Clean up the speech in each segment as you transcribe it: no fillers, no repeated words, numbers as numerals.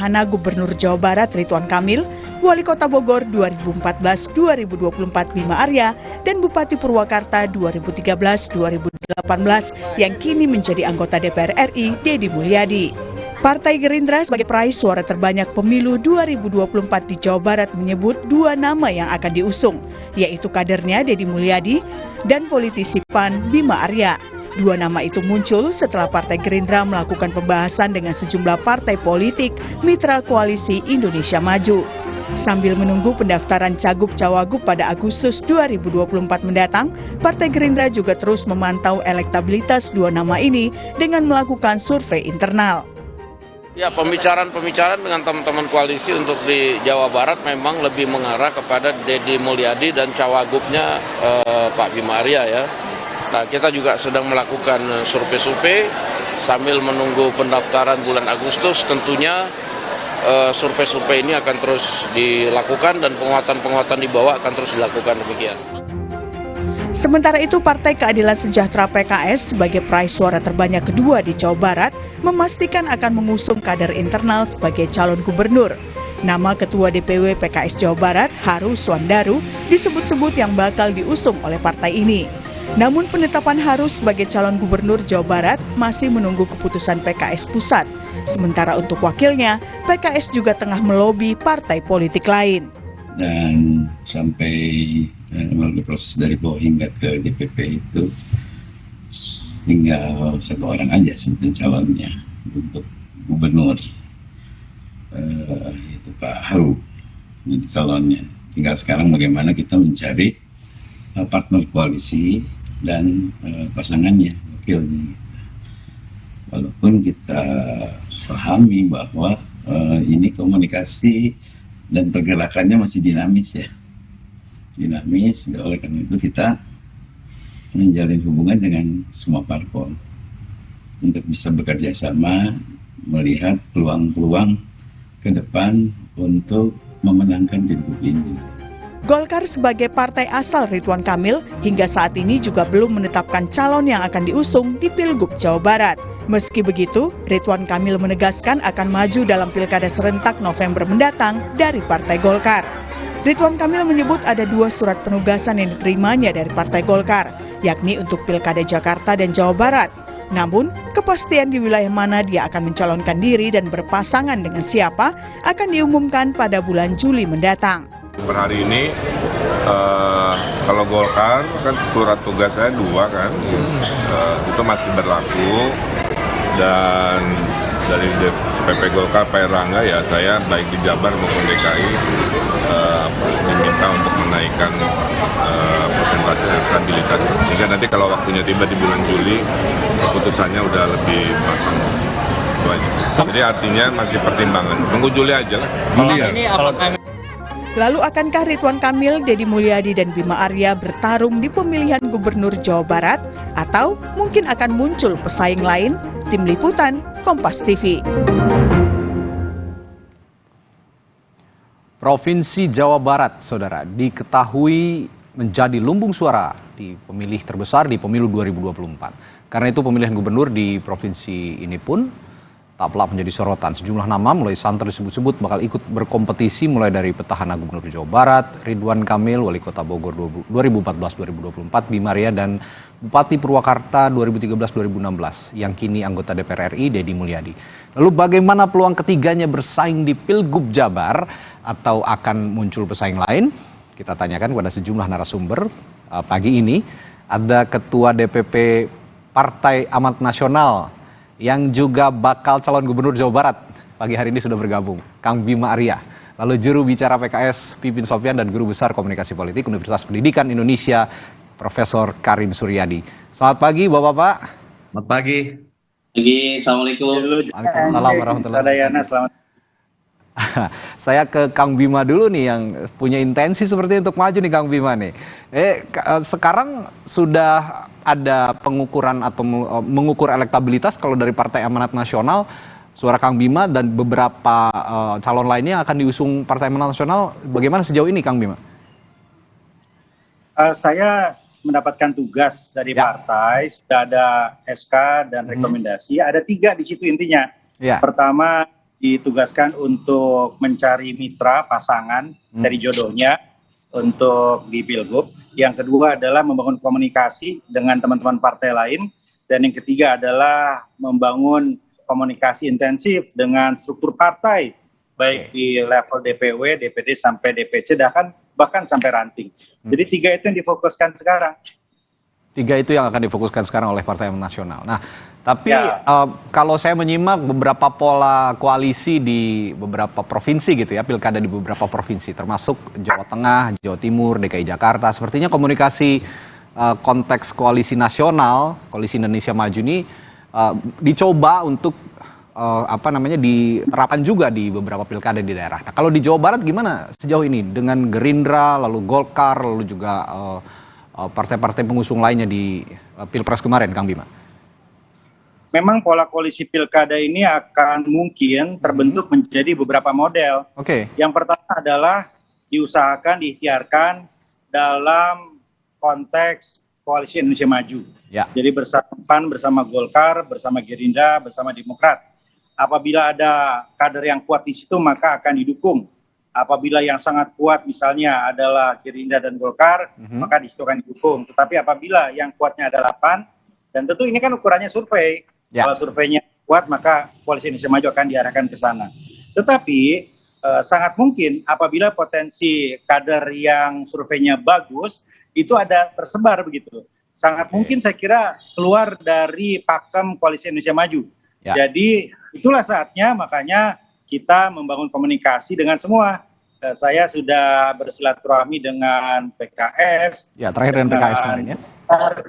petahana Gubernur Jawa Barat Ridwan Kamil, Wali Kota Bogor 2014-2024 Bima Arya, dan Bupati Purwakarta 2013-2018 yang kini menjadi anggota DPR RI Deddy Mulyadi. Partai Gerindra sebagai peraih suara terbanyak pemilu 2024 di Jawa Barat menyebut dua nama yang akan diusung, yaitu kadernya Deddy Mulyadi dan politisi PAN Bima Arya. Dua nama itu muncul setelah Partai Gerindra melakukan pembahasan dengan sejumlah partai politik mitra koalisi Indonesia Maju. Sambil menunggu pendaftaran Cagup-Cawagup pada Agustus 2024 mendatang, Partai Gerindra juga terus memantau elektabilitas dua nama ini dengan melakukan survei internal. Ya, pembicaraan dengan teman-teman koalisi untuk di Jawa Barat memang lebih mengarah kepada Deddy Mulyadi dan Cawagupnya Pak Bima Arya ya. Nah, kita juga sedang melakukan survei-survei sambil menunggu pendaftaran bulan Agustus. Tentunya survei-survei ini akan terus dilakukan dan penguatan-penguatan di bawah akan terus dilakukan demikian. Sementara itu, Partai Keadilan Sejahtera PKS sebagai peraih suara terbanyak kedua di Jawa Barat memastikan akan mengusung kader internal sebagai calon gubernur. Nama Ketua DPW PKS Jawa Barat, Haru Swandaru, disebut-sebut yang bakal diusung oleh partai ini. Namun penetapan Haru sebagai calon gubernur Jawa Barat masih menunggu keputusan PKS Pusat. Sementara untuk wakilnya, PKS juga tengah melobi partai politik lain. Dan sampai melalui proses dari bawah hingga ke DPP itu tinggal satu orang aja sebetulnya calonnya untuk gubernur, itu Pak Haru jadi calonnya. Tinggal sekarang bagaimana kita mencari partner koalisi dan pasangannya, wakilnya. Walaupun kita pahami bahwa ini komunikasi dan pergerakannya masih dinamis ya. Dinamis, oleh karena itu kita menjalin hubungan dengan semua parpol untuk bisa bekerja sama, melihat peluang-peluang ke depan untuk memenangkan pilgub ini. Golkar sebagai partai asal Ridwan Kamil hingga saat ini juga belum menetapkan calon yang akan diusung di Pilgub Jawa Barat. Meski begitu, Ridwan Kamil menegaskan akan maju dalam pilkada serentak November mendatang dari Partai Golkar. Ridwan Kamil menyebut ada dua surat penugasan yang diterimanya dari Partai Golkar, yakni untuk pilkada Jakarta dan Jawa Barat. Namun, kepastian di wilayah mana dia akan mencalonkan diri dan berpasangan dengan siapa akan diumumkan pada bulan Juli mendatang. Per hari ini, kalau Golkar kan surat tugas saya dua kan, itu masih berlaku. Dan dari DPP Golkar Pak Erlangga ya saya baik di Jabar maupun DKI diminta untuk menaikkan persentase elektabilitas. Sehingga nanti kalau waktunya tiba di bulan Juli keputusannya udah lebih matang. Jadi artinya masih pertimbangan. Tunggu Juli aja lah. Lalu akankah Ridwan Kamil, Deddy Mulyadi, dan Bima Arya bertarung di pemilihan Gubernur Jawa Barat? Atau mungkin akan muncul pesaing lain? Tim Liputan, Kompas TV. Provinsi Jawa Barat, saudara, diketahui menjadi lumbung suara di pemilih terbesar di pemilu 2024. Karena itu pemilihan gubernur di provinsi ini pun tak pelak menjadi sorotan. Sejumlah nama mulai santer disebut-sebut bakal ikut berkompetisi mulai dari petahana Gubernur Jawa Barat, Ridwan Kamil, Wali Kota Bogor 2014-2024, Bima Arya, dan Bupati Purwakarta 2013-2016 yang kini anggota DPR RI Deddy Mulyadi. Lalu bagaimana peluang ketiganya bersaing di Pilgub Jabar atau akan muncul pesaing lain? Kita tanyakan kepada sejumlah narasumber pagi ini. Ada Ketua DPP Partai Amanat Nasional yang juga bakal calon gubernur Jawa Barat pagi hari ini sudah bergabung, Kang Bima Arya. Lalu juru bicara PKS Pipin Sopyan dan guru besar komunikasi politik Universitas Pendidikan Indonesia Profesor Karim Suryadi. Selamat pagi Bapak-bapak. Selamat pagi. Assalamualaikum. Waalaikumsalam warahmatullahi wabarakatuh. Saya ke Kang Bima dulu nih yang punya intensi seperti untuk maju nih Kang Bima nih. Sekarang sudah ada pengukuran atau mengukur elektabilitas kalau dari Partai Amanat Nasional, suara Kang Bima dan beberapa calon lainnya akan diusung Partai Amanat Nasional. Bagaimana sejauh ini Kang Bima? Saya mendapatkan tugas dari partai, sudah ada SK dan rekomendasi. Ada 3 di situ intinya. Pertama, ditugaskan untuk mencari mitra pasangan dari jodohnya untuk di Pilgub. Yang kedua adalah membangun komunikasi dengan teman-teman partai lain. Dan yang ketiga adalah membangun komunikasi intensif dengan struktur partai, baik di level DPW, DPD sampai DPC, bahkan sampai ranting. Jadi 3 itu yang difokuskan sekarang. 3 itu yang akan difokuskan sekarang oleh Partai Nasional. Nah, tapi kalau saya menyimak beberapa pola koalisi di beberapa provinsi gitu ya, pilkada di beberapa provinsi, termasuk Jawa Tengah, Jawa Timur, DKI Jakarta, sepertinya komunikasi konteks koalisi nasional, koalisi Indonesia Maju ini dicoba untuk diterapkan juga di beberapa pilkada di daerah. Nah, kalau di Jawa Barat gimana sejauh ini dengan Gerindra, lalu Golkar, lalu juga partai-partai pengusung lainnya di Pilpres kemarin, Kang Bima? Memang pola koalisi pilkada ini akan mungkin terbentuk menjadi beberapa model. Yang pertama adalah diusahakan, diikhtiarkan dalam konteks koalisi Indonesia Maju. Jadi bersama PAN, bersama Golkar, bersama Gerindra, bersama Demokrat. Apabila ada kader yang kuat di situ, maka akan didukung. Apabila yang sangat kuat misalnya adalah Gerindra dan Golkar, maka di situ akan didukung. Tetapi apabila yang kuatnya adalah PAN, dan tentu ini kan ukurannya survei. Kalau surveinya kuat, maka koalisi Indonesia Maju akan diarahkan ke sana. Tetapi sangat mungkin apabila potensi kader yang surveinya bagus, itu ada tersebar begitu. Sangat mungkin saya kira keluar dari pakem koalisi Indonesia Maju. Jadi itulah saatnya makanya kita membangun komunikasi dengan semua. Saya sudah bersilaturahmi dengan PKS. Terakhir dengan PKS kemarin ya.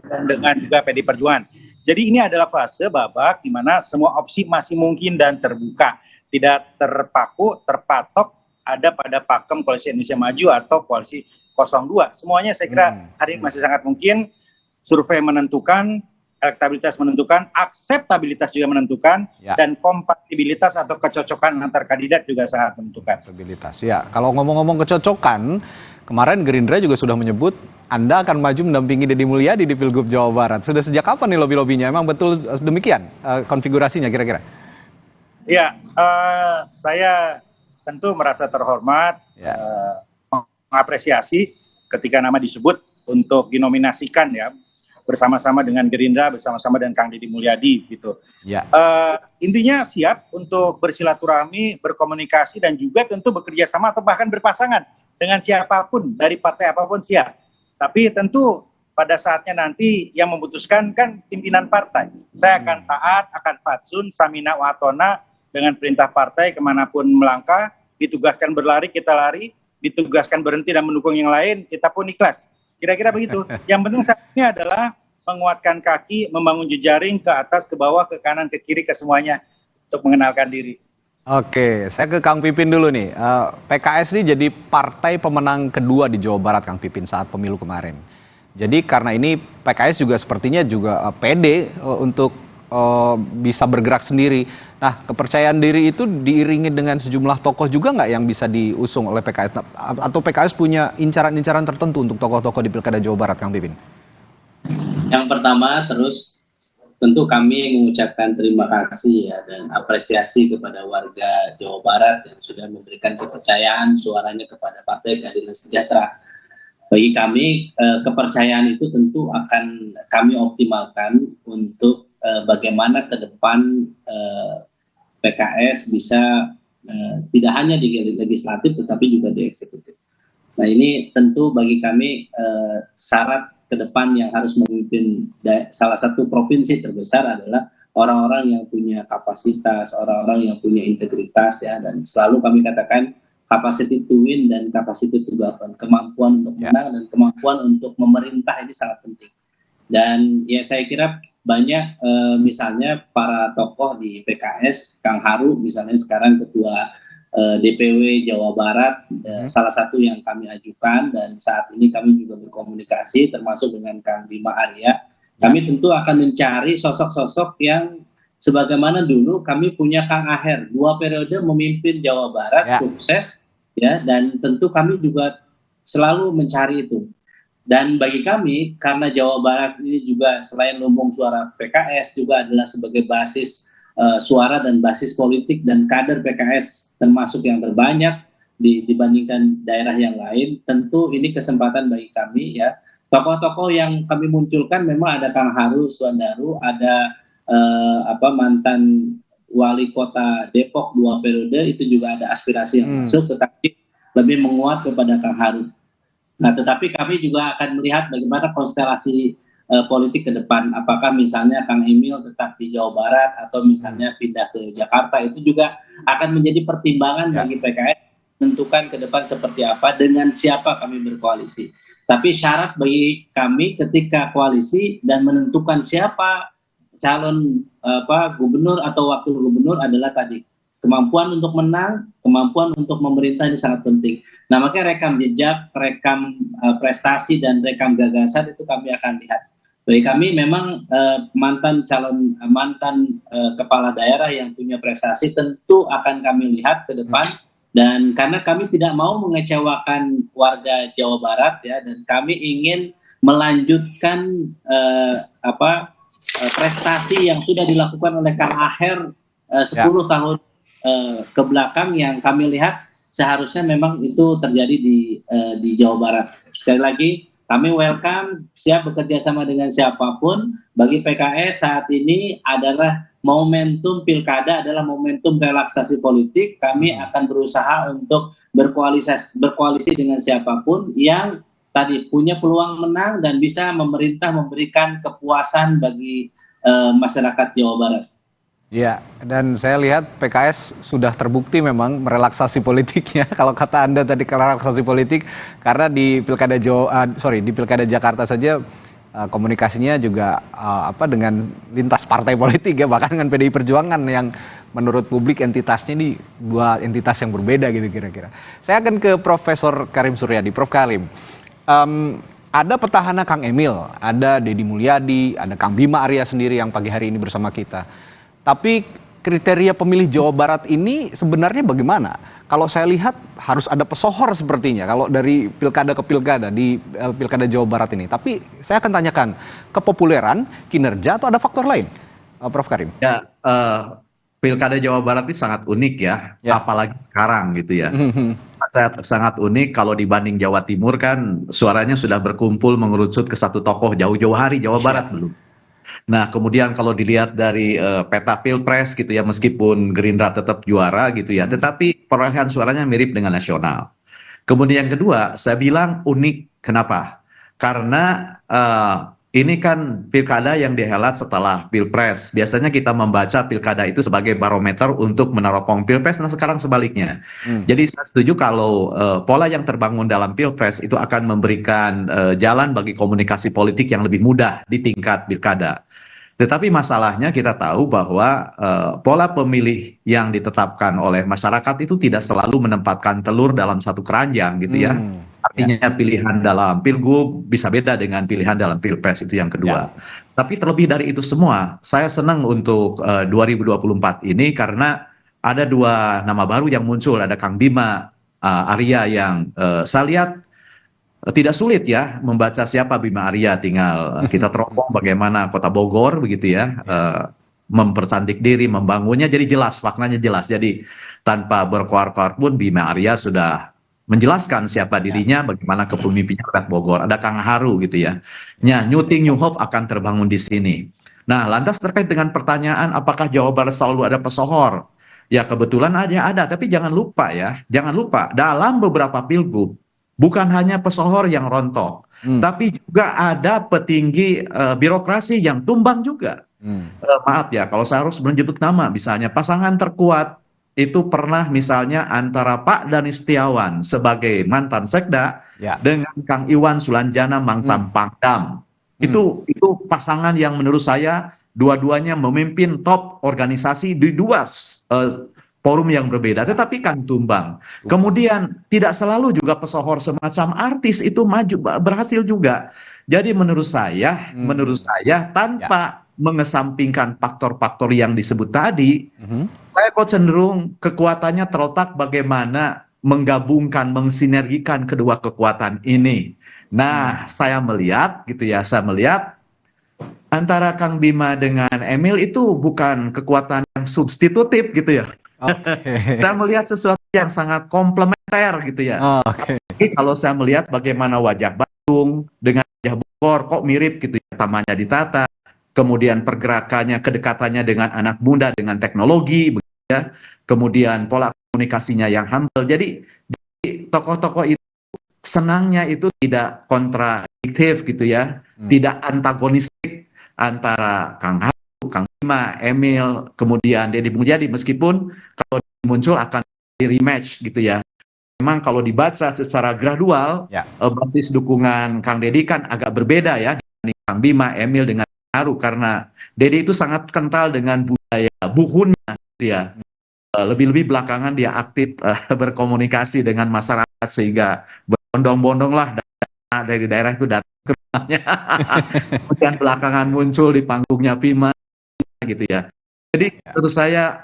Dan dengan juga PD Perjuangan. Jadi ini adalah fase babak di mana semua opsi masih mungkin dan terbuka. Tidak terpatok ada pada pakem koalisi Indonesia Maju atau koalisi 02. Semuanya saya kira hari ini masih sangat mungkin. Survei menentukan, elektabilitas menentukan, akseptabilitas juga menentukan, dan kompatibilitas atau kecocokan antar kandidat juga sangat menentukan. Kompatibilitas, ya. Kalau ngomong-ngomong kecocokan, kemarin Gerindra juga sudah menyebut Anda akan maju mendampingi Deddy Mulyadi di Pilgub Jawa Barat. Sudah sejak kapan nih lobby-lobbynya? Emang betul demikian konfigurasinya kira-kira? Ya, saya tentu merasa terhormat, mengapresiasi ketika nama disebut untuk dinominasikan ya, bersama-sama dengan Gerindra, bersama-sama dengan Kang Deddy Mulyadi gitu. Intinya siap untuk bersilaturahmi, berkomunikasi, dan juga tentu bekerja sama atau bahkan berpasangan dengan siapapun dari partai apapun siap. Tapi tentu pada saatnya nanti yang memutuskan kan pimpinan partai. Saya akan taat, akan fatsun, samina wa atona dengan perintah partai kemanapun melangkah, ditugaskan berlari kita lari, ditugaskan berhenti dan mendukung yang lain, kita pun ikhlas. Kira-kira begitu. Yang penting saat ini adalah menguatkan kaki, membangun jejaring ke atas, ke bawah, ke kanan, ke kiri, ke semuanya untuk mengenalkan diri. Oke, saya ke Kang Pipin dulu nih. PKS ini jadi partai pemenang kedua di Jawa Barat, Kang Pipin, saat pemilu kemarin. Jadi karena ini PKS juga sepertinya juga pede untuk bisa bergerak sendiri. Nah, kepercayaan diri itu diiringi dengan sejumlah tokoh juga nggak yang bisa diusung oleh PKS? Atau PKS punya incaran-incaran tertentu untuk tokoh-tokoh di Pilkada Jawa Barat, Kang Pipin? Yang pertama, terus tentu kami mengucapkan terima kasih ya, dan apresiasi kepada warga Jawa Barat yang sudah memberikan kepercayaan suaranya kepada Partai Keadilan Sejahtera. Bagi kami, kepercayaan itu tentu akan kami optimalkan untuk bagaimana ke depan PKS bisa tidak hanya di legislatif tetapi juga di eksekutif. Nah, ini tentu bagi kami syarat ke depan yang harus memimpin salah satu provinsi terbesar adalah orang-orang yang punya kapasitas, orang-orang yang punya integritas ya, dan selalu kami katakan capacity to win dan capacity to govern, kemampuan untuk menang dan kemampuan untuk memerintah ini sangat penting. Dan ya saya kira banyak misalnya para tokoh di PKS, Kang Haru misalnya sekarang ketua DPW Jawa Barat, salah satu yang kami ajukan, dan saat ini kami juga berkomunikasi termasuk dengan Kang Bima Arya. Kami tentu akan mencari sosok-sosok yang sebagaimana dulu kami punya Kang Aher, 2 periode memimpin Jawa Barat, sukses ya, dan tentu kami juga selalu mencari itu. Dan bagi kami, karena Jawa Barat ini juga selain lumbung suara PKS juga adalah sebagai basis suara dan basis politik dan kader PKS termasuk yang terbanyak dibandingkan daerah yang lain. Tentu ini kesempatan bagi kami ya. Tokoh-tokoh yang kami munculkan memang ada Kang Haru Suandaru, ada mantan wali kota Depok 2 periode, itu juga ada aspirasi yang masuk, tetapi lebih menguat kepada Kang Haru. Nah, tetapi kami juga akan melihat bagaimana konstelasi politik ke depan. Apakah misalnya Kang Emil tetap di Jawa Barat atau misalnya pindah ke Jakarta, itu juga akan menjadi pertimbangan bagi PKS menentukan ke depan seperti apa, dengan siapa kami berkoalisi. Tapi syarat bagi kami ketika koalisi dan menentukan siapa calon gubernur atau wakil gubernur adalah tadi kemampuan untuk menang, kemampuan untuk memerintah ini sangat penting. Nah, makanya rekam jejak, rekam prestasi dan rekam gagasan itu kami akan lihat. Bagi kami memang mantan kepala daerah yang punya prestasi tentu akan kami lihat ke depan, dan karena kami tidak mau mengecewakan warga Jawa Barat ya, dan kami ingin melanjutkan prestasi yang sudah dilakukan oleh Kang Aher 10 tahun ke belakang, yang kami lihat seharusnya memang itu terjadi di Jawa Barat. Sekali lagi kami welcome, siap bekerja sama dengan siapapun. Bagi PKS saat ini adalah momentum pilkada, adalah momentum relaksasi politik. Kami akan berusaha untuk berkoalisi dengan siapapun yang tadi punya peluang menang dan bisa memerintah, memberikan kepuasan bagi masyarakat Jawa Barat. Ya, dan saya lihat PKS sudah terbukti memang merelaksasi politiknya. Kalau kata Anda tadi relaksasi politik, karena di Pilkada Jakarta saja komunikasinya juga dengan lintas partai politik ya, bahkan dengan PDI Perjuangan yang menurut publik entitasnya ini dua entitas yang berbeda gitu kira-kira. Saya akan ke Profesor Karim Suryadi. Prof Karim, ada petahana Kang Emil, ada Deddy Mulyadi, ada Kang Bima Arya sendiri yang pagi hari ini bersama kita. Tapi kriteria pemilih Jawa Barat ini sebenarnya bagaimana? Kalau saya lihat harus ada pesohor sepertinya kalau dari pilkada ke pilkada di pilkada Jawa Barat ini. Tapi saya akan tanyakan kepopuleran, kinerja atau ada faktor lain, Prof Karim? Ya, pilkada Jawa Barat ini sangat unik ya, apalagi sekarang gitu ya. Sangat unik kalau dibanding Jawa Timur kan suaranya sudah berkumpul mengerucut ke satu tokoh jauh-jauh hari, Jawa Barat belum. Nah, kemudian kalau dilihat dari peta pilpres gitu ya, meskipun Gerindra tetap juara gitu ya, tetapi perolehan suaranya mirip dengan nasional. Kemudian yang kedua, saya bilang unik. Kenapa? Karena ini kan pilkada yang dihelat setelah pilpres. Biasanya kita membaca pilkada itu sebagai barometer untuk meneropong pilpres, nah sekarang sebaliknya. Jadi saya setuju kalau pola yang terbangun dalam pilpres itu akan memberikan jalan bagi komunikasi politik yang lebih mudah di tingkat pilkada. Tetapi masalahnya kita tahu bahwa pola pemilih yang ditetapkan oleh masyarakat itu tidak selalu menempatkan telur dalam satu keranjang gitu ya. Artinya pilihan dalam pilgub bisa beda dengan pilihan dalam pilpres, itu yang kedua. Tapi terlebih dari itu semua, saya senang untuk 2024 ini karena ada dua nama baru yang muncul. Ada Kang Bima Arya yang saya lihat tidak sulit ya membaca siapa Bima Arya, tinggal kita teropong bagaimana Kota Bogor begitu ya, mempercantik diri, membangunnya, jadi jelas, maknanya jelas. Jadi tanpa berkoar-koar pun Bima Arya sudah menjelaskan siapa dirinya, bagaimana kepemimpinan Kota Bogor. Ada Kang Haru gitu ya. New Thing, New Hope akan terbangun di sini. Nah, lantas terkait dengan pertanyaan apakah Jawa Barat selalu ada pesohor? Ya kebetulan ada, tapi jangan lupa dalam beberapa pilgub bukan hanya pesohor yang rontok, tapi juga ada petinggi birokrasi yang tumbang juga. Maaf ya, kalau saya harus menyebut nama, misalnya pasangan terkuat itu pernah misalnya antara Pak Dani Setiawan sebagai mantan Sekda dengan Kang Iwan Sulanjana mantan Pangdam. Itu pasangan yang menurut saya dua-duanya memimpin top organisasi di dua forum yang berbeda, tetapi kan tumbang. Kemudian tidak selalu juga pesohor semacam artis itu berhasil juga. Jadi menurut saya tanpa mengesampingkan faktor-faktor yang disebut tadi, saya kok cenderung kekuatannya terletak bagaimana menggabungkan, mensinergikan kedua kekuatan ini. Nah, saya melihat antara Kang Bima dengan Emil itu bukan kekuatan yang yang substitutif gitu ya. Oke. Saya melihat sesuatu yang sangat komplementer gitu ya. Oke. Tapi kalau saya melihat bagaimana wajah Bandung dengan wajah Bogor kok mirip gitu ya, tamannya ditata, kemudian pergerakannya, kedekatannya dengan anak muda, dengan teknologi, begitu ya. Kemudian pola komunikasinya yang humble. Jadi tokoh-tokoh itu senangnya itu tidak kontradiktif gitu ya, tidak antagonistik antara Kang Haru, Kang Bima, Emil, kemudian Deddy Mulyadi, meskipun kalau muncul akan di rematch gitu ya. Memang kalau dibaca secara gradual, basis dukungan Kang Deddy kan agak berbeda ya dengan Kang Bima, Emil dengan Haru, karena Deddy itu sangat kental dengan budaya buhunnya gitu ya. Lebih-lebih belakangan dia aktif berkomunikasi dengan masyarakat sehingga berbondong-bondong lah dari daerah itu datang ke rumahnya. Kemudian belakangan muncul di panggungnya Bima gitu ya. Jadi menurut saya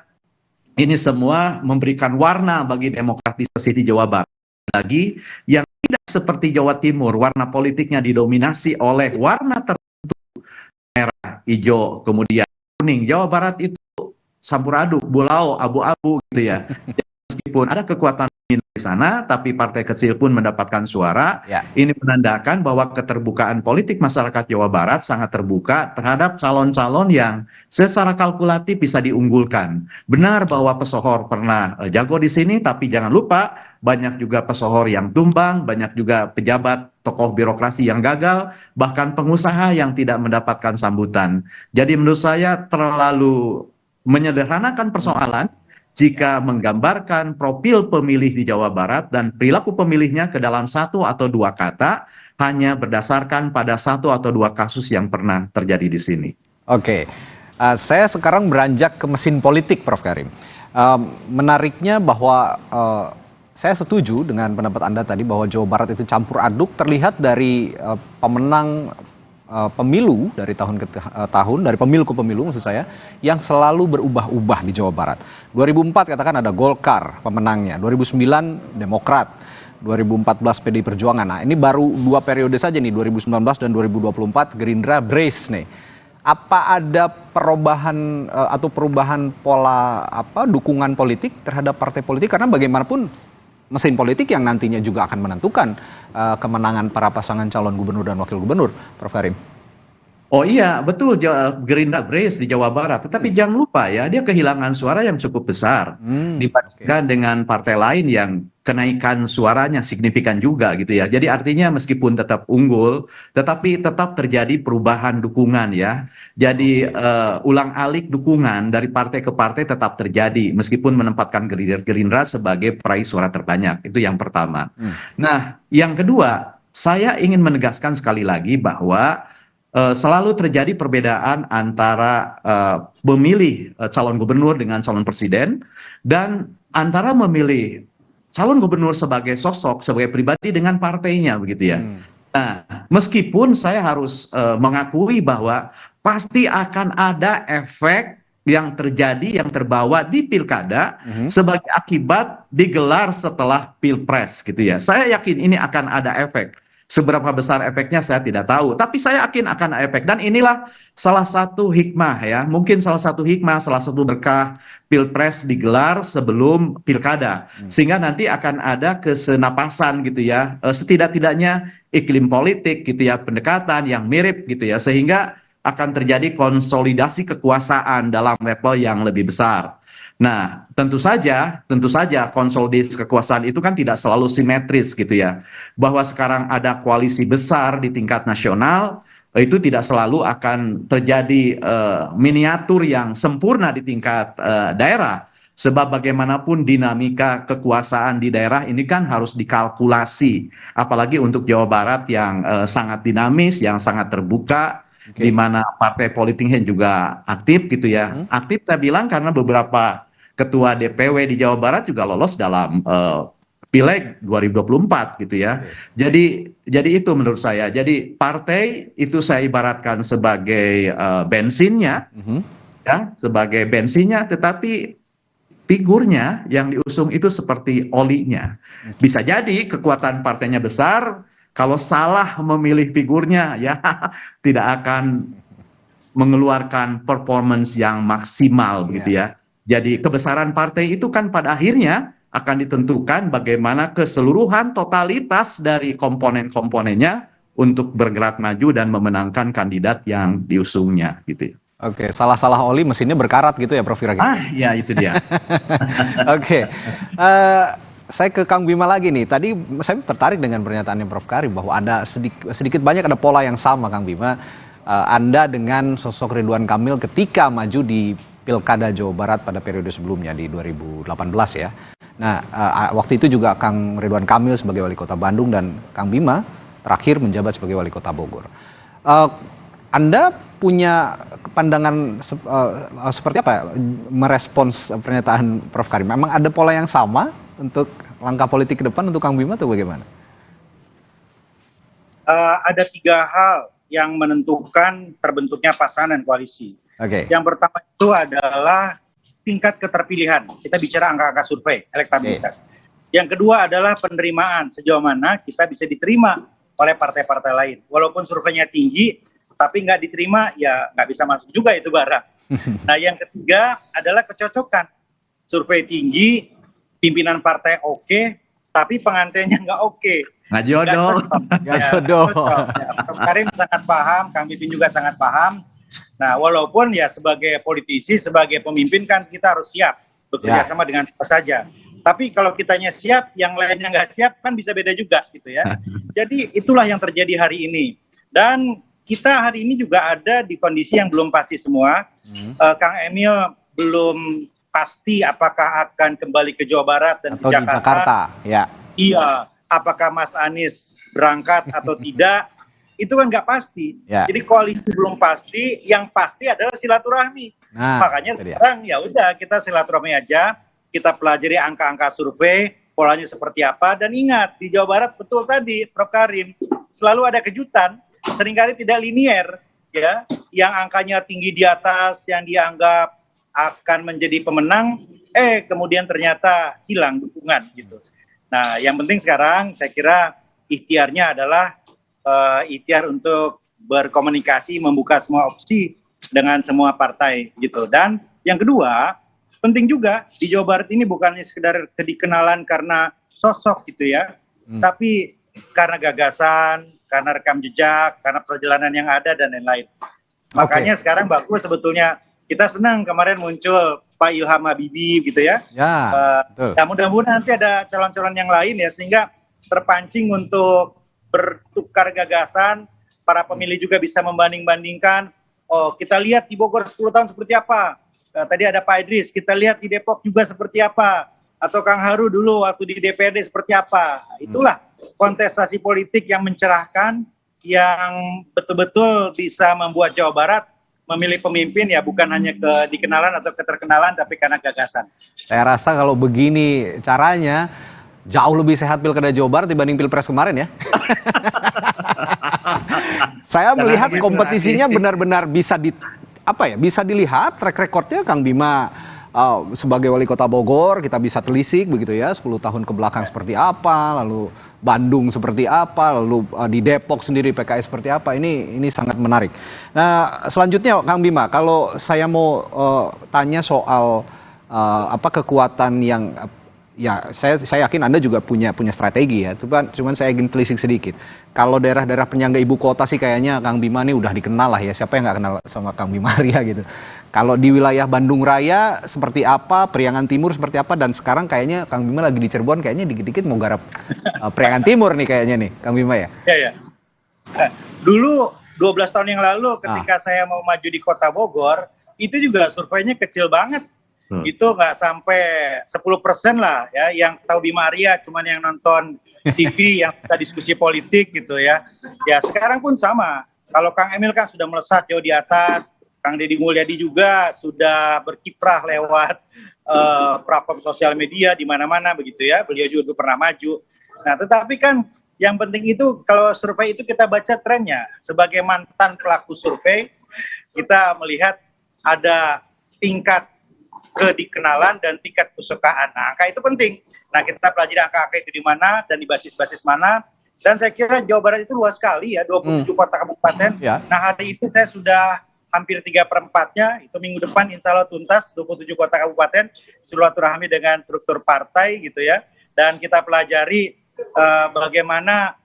ini semua memberikan warna bagi demokratisasi di Jawa Barat. Lagi yang tidak seperti Jawa Timur, warna politiknya didominasi oleh warna tertentu, merah, hijau, kemudian kuning. Jawa Barat itu campur aduk, bolau, abu-abu gitu ya. Meskipun ada kekuatan di sana, tapi partai kecil pun mendapatkan suara. Ini menandakan bahwa keterbukaan politik masyarakat Jawa Barat sangat terbuka terhadap calon-calon yang secara kalkulatif bisa diunggulkan. Benar bahwa pesohor pernah jago di sini, tapi jangan lupa banyak juga pesohor yang tumbang, banyak juga pejabat tokoh birokrasi yang gagal, bahkan pengusaha yang tidak mendapatkan sambutan. Jadi menurut saya terlalu menyederhanakan persoalan jika menggambarkan profil pemilih di Jawa Barat dan perilaku pemilihnya ke dalam satu atau dua kata hanya berdasarkan pada satu atau dua kasus yang pernah terjadi di sini. Oke, saya sekarang beranjak ke mesin politik, Prof. Karim. Menariknya bahwa saya setuju dengan pendapat Anda tadi bahwa Jawa Barat itu campur aduk, terlihat dari pemenang pemilu dari tahun ke tahun, dari pemilu ke pemilu maksud saya, yang selalu berubah-ubah di Jawa Barat. 2004 katakan ada Golkar pemenangnya, 2009 Demokrat, 2014 PDI Perjuangan. Nah, ini baru 2 periode saja nih, 2019 dan 2024 Gerindra brace nih. Apa ada perubahan atau perubahan pola dukungan politik terhadap partai politik, karena bagaimanapun mesin politik yang nantinya juga akan menentukan kemenangan para pasangan calon gubernur dan wakil gubernur, Prof. Karim. Oh iya, betul, Gerindra brace di Jawa Barat. Tetapi jangan lupa ya, dia kehilangan suara yang cukup besar dibandingkan dengan partai lain yang kenaikan suaranya signifikan juga gitu ya. Jadi artinya meskipun tetap unggul, tetapi tetap terjadi perubahan dukungan ya. Jadi ulang-alik dukungan dari partai ke partai tetap terjadi meskipun menempatkan Gerindra sebagai peraih suara terbanyak. Itu yang pertama. Nah, yang kedua, saya ingin menegaskan sekali lagi bahwa selalu terjadi perbedaan antara memilih calon gubernur dengan calon presiden dan antara memilih calon gubernur sebagai sosok, sebagai pribadi dengan partainya begitu ya. Nah, meskipun saya harus mengakui bahwa pasti akan ada efek yang terjadi, yang terbawa di pilkada sebagai akibat digelar setelah pilpres gitu ya. Saya yakin ini akan ada efek. Seberapa besar efeknya saya tidak tahu, tapi saya yakin akan ada efek. Dan inilah salah satu hikmah ya, mungkin salah satu hikmah, salah satu berkah pilpres digelar sebelum pilkada, sehingga nanti akan ada kesenapasan gitu ya, setidak-tidaknya iklim politik gitu ya, pendekatan yang mirip gitu ya, sehingga akan terjadi konsolidasi kekuasaan dalam level yang lebih besar. Nah, tentu saja konsolidasi kekuasaan itu kan tidak selalu simetris gitu ya. Bahwa sekarang ada koalisi besar di tingkat nasional, itu tidak selalu akan terjadi miniatur yang sempurna di tingkat daerah. Sebab bagaimanapun dinamika kekuasaan di daerah ini kan harus dikalkulasi. Apalagi untuk Jawa Barat yang sangat dinamis, yang sangat terbuka, di mana partai politiknya juga aktif gitu ya. Aktif saya bilang karena beberapa ketua DPW di Jawa Barat juga lolos dalam Pileg 2024 gitu ya. Jadi itu menurut saya. Jadi partai itu saya ibaratkan sebagai bensinnya, ya, sebagai bensinnya. Tetapi figurnya yang diusung itu seperti olinya. Bisa jadi kekuatan partainya besar, kalau salah memilih figurnya ya tidak akan mengeluarkan performance yang maksimal begitu ya. Jadi kebesaran partai itu kan pada akhirnya akan ditentukan bagaimana keseluruhan totalitas dari komponen-komponennya untuk bergerak maju dan memenangkan kandidat yang diusungnya gitu. Oke, salah-salah oli mesinnya berkarat gitu ya Prof kira-kira? Ya itu dia. Oke, saya ke Kang Bima lagi nih. Tadi saya tertarik dengan pernyataannya Prof Karim bahwa ada sedikit banyak ada pola yang sama Kang Bima. Anda dengan sosok Ridwan Kamil ketika maju di Pilkada Jawa Barat pada periode sebelumnya di 2018 ya. Nah, waktu itu juga Kang Ridwan Kamil sebagai wali kota Bandung dan Kang Bima terakhir menjabat sebagai wali kota Bogor. Anda punya pandangan seperti apa merespons pernyataan Prof Karim? Memang ada pola yang sama untuk langkah politik ke depan untuk Kang Bima atau bagaimana? Ada 3 hal yang menentukan terbentuknya pasangan dan koalisi. Yang pertama itu adalah tingkat keterpilihan. Kita bicara angka-angka survei, elektabilitas. Yang kedua adalah penerimaan, sejauh mana kita bisa diterima oleh partai-partai lain. Walaupun surveinya tinggi, tapi nggak diterima, ya nggak bisa masuk juga itu barang. Nah, yang ketiga adalah kecocokan. Survei tinggi, pimpinan partai oke, tapi pengantinnya nggak oke. Nggak jodoh. Nggak jodoh. Prof Karim sangat paham, Kang Pipin juga sangat paham. Nah, walaupun ya sebagai politisi, sebagai pemimpin kan kita harus siap bekerja sama dengan siapa saja. Tapi kalau kitanya siap, yang lainnya nggak siap kan bisa beda juga gitu ya. Jadi itulah yang terjadi hari ini. Dan kita hari ini juga ada di kondisi yang belum pasti semua. Kang Emil belum pasti apakah akan kembali ke Jawa Barat dan atau ke di Jakarta. Ya. Iya, apakah Mas Anies berangkat atau tidak? Itu kan nggak pasti. Jadi koalisi belum pasti, yang pasti adalah silaturahmi. Makanya sekarang ya udah kita silaturahmi aja, kita pelajari angka-angka survei, polanya seperti apa, dan ingat di Jawa Barat betul tadi Prof Karim, selalu ada kejutan, seringkali tidak linier, ya, yang angkanya tinggi di atas, yang dianggap akan menjadi pemenang, kemudian ternyata hilang dukungan gitu. Nah, yang penting sekarang saya kira ikhtiarnya adalah ikhtiar untuk berkomunikasi, membuka semua opsi dengan semua partai gitu. Dan yang kedua, penting juga di Jawa Barat ini bukannya sekedar kedikenalan karena sosok gitu ya, tapi karena gagasan, karena rekam jejak, karena perjalanan yang ada dan lain-lain. Makanya sekarang bagus sebetulnya, kita senang kemarin muncul Pak Ilham Habibie gitu ya. Nah, mudah-mudahan nanti ada calon-calon yang lain ya, sehingga terpancing untuk bertukar gagasan, para pemilih juga bisa membanding-bandingkan. Oh, kita lihat di Bogor 10 tahun seperti apa. Tadi ada Pak Idris, kita lihat di Depok juga seperti apa. Atau Kang Haru dulu waktu di DPRD seperti apa. Itulah kontestasi politik yang mencerahkan, yang betul-betul bisa membuat Jawa Barat memilih pemimpin ya bukan hanya dikenalan atau keterkenalan, tapi karena gagasan. Saya rasa kalau begini caranya, jauh lebih sehat Pilkada Jawa Barat dibanding Pilpres kemarin ya. Saya melihat kompetisinya benar-benar bisa bisa dilihat track recordnya Kang Bima sebagai wali kota Bogor, kita bisa telisik begitu ya, 10 tahun ke belakang seperti apa, lalu Bandung seperti apa, lalu di Depok sendiri PKS seperti apa, ini sangat menarik. Nah, selanjutnya Kang Bima, kalau saya mau tanya soal kekuatan yang ya saya yakin Anda juga punya strategi ya. Cuman saya ingin telisik sedikit. Kalau daerah-daerah penyangga ibu kota sih kayaknya Kang Bima ini udah dikenal lah ya. Siapa yang nggak kenal sama Kang Bima Arya gitu. Kalau di wilayah Bandung Raya seperti apa, Priangan Timur seperti apa, dan sekarang kayaknya Kang Bima lagi di Cirebon, kayaknya dikit-dikit mau garap Priangan Timur nih kayaknya nih, Kang Bima ya. Iya. Dulu 12 tahun yang lalu ketika saya mau maju di kota Bogor, itu juga surveinya kecil banget. Itu nggak sampai 10% lah ya, yang tahu Bima Arya cuman yang nonton TV, yang kita diskusi politik gitu ya. Ya sekarang pun sama. Kalau Kang Emil kan sudah melesat jauh di atas, Kang Deddy Mulyadi juga sudah berkiprah lewat platform sosial media di mana-mana begitu ya. Beliau juga pernah maju. Nah, tetapi kan yang penting itu kalau survei itu kita baca trennya. Sebagai mantan pelaku survei, kita melihat ada tingkat kedikenalan dan tingkat kesukaan. Nah, angka itu penting. Nah, kita pelajari angka-angka itu di mana dan di basis-basis mana. Dan saya kira Jawa Barat itu luas sekali ya, 27 kota kabupaten. Nah, hari itu saya sudah hampir 3/4-nya itu minggu depan insya Allah tuntas 27 kota kabupaten silaturahmi dengan struktur partai gitu ya. Dan kita pelajari bagaimana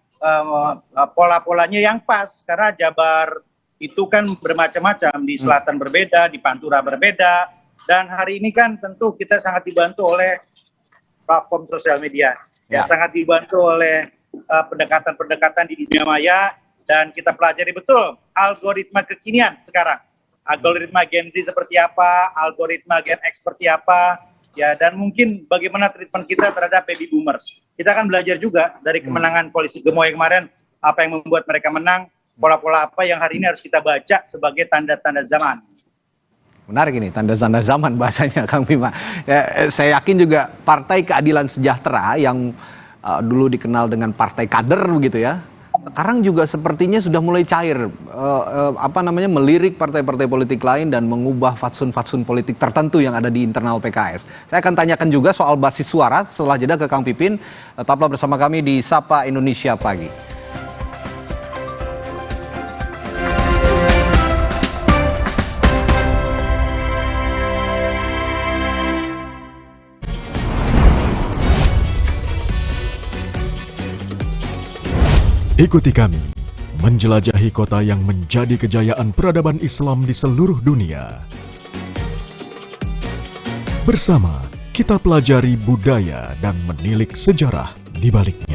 pola-polanya yang pas, karena Jabar itu kan bermacam-macam, di selatan berbeda, di Pantura berbeda, dan hari ini kan tentu kita sangat dibantu oleh platform sosial media, ya sangat dibantu oleh pendekatan-pendekatan di dunia maya, dan kita pelajari betul algoritma kekinian sekarang, algoritma Gen Z seperti apa, algoritma Gen X seperti apa, ya, dan mungkin bagaimana treatment kita terhadap baby boomers. Kita akan belajar juga dari kemenangan koalisi Gemoy kemarin, apa yang membuat mereka menang, pola-pola apa yang hari ini harus kita baca sebagai tanda-tanda zaman. Menarik ini, tanda-tanda zaman bahasanya Kang Bima. Ya, saya yakin juga Partai Keadilan Sejahtera yang dulu dikenal dengan partai kader begitu ya, sekarang juga sepertinya sudah mulai cair, melirik partai-partai politik lain dan mengubah fatsun-fatsun politik tertentu yang ada di internal PKS. Saya akan tanyakan juga soal basis suara setelah jeda ke Kang Pipin. Tetaplah bersama kami di Sapa Indonesia Pagi. Ikuti kami menjelajahi kota yang menjadi kejayaan peradaban Islam di seluruh dunia. Bersama kita pelajari budaya dan menilik sejarah di baliknya.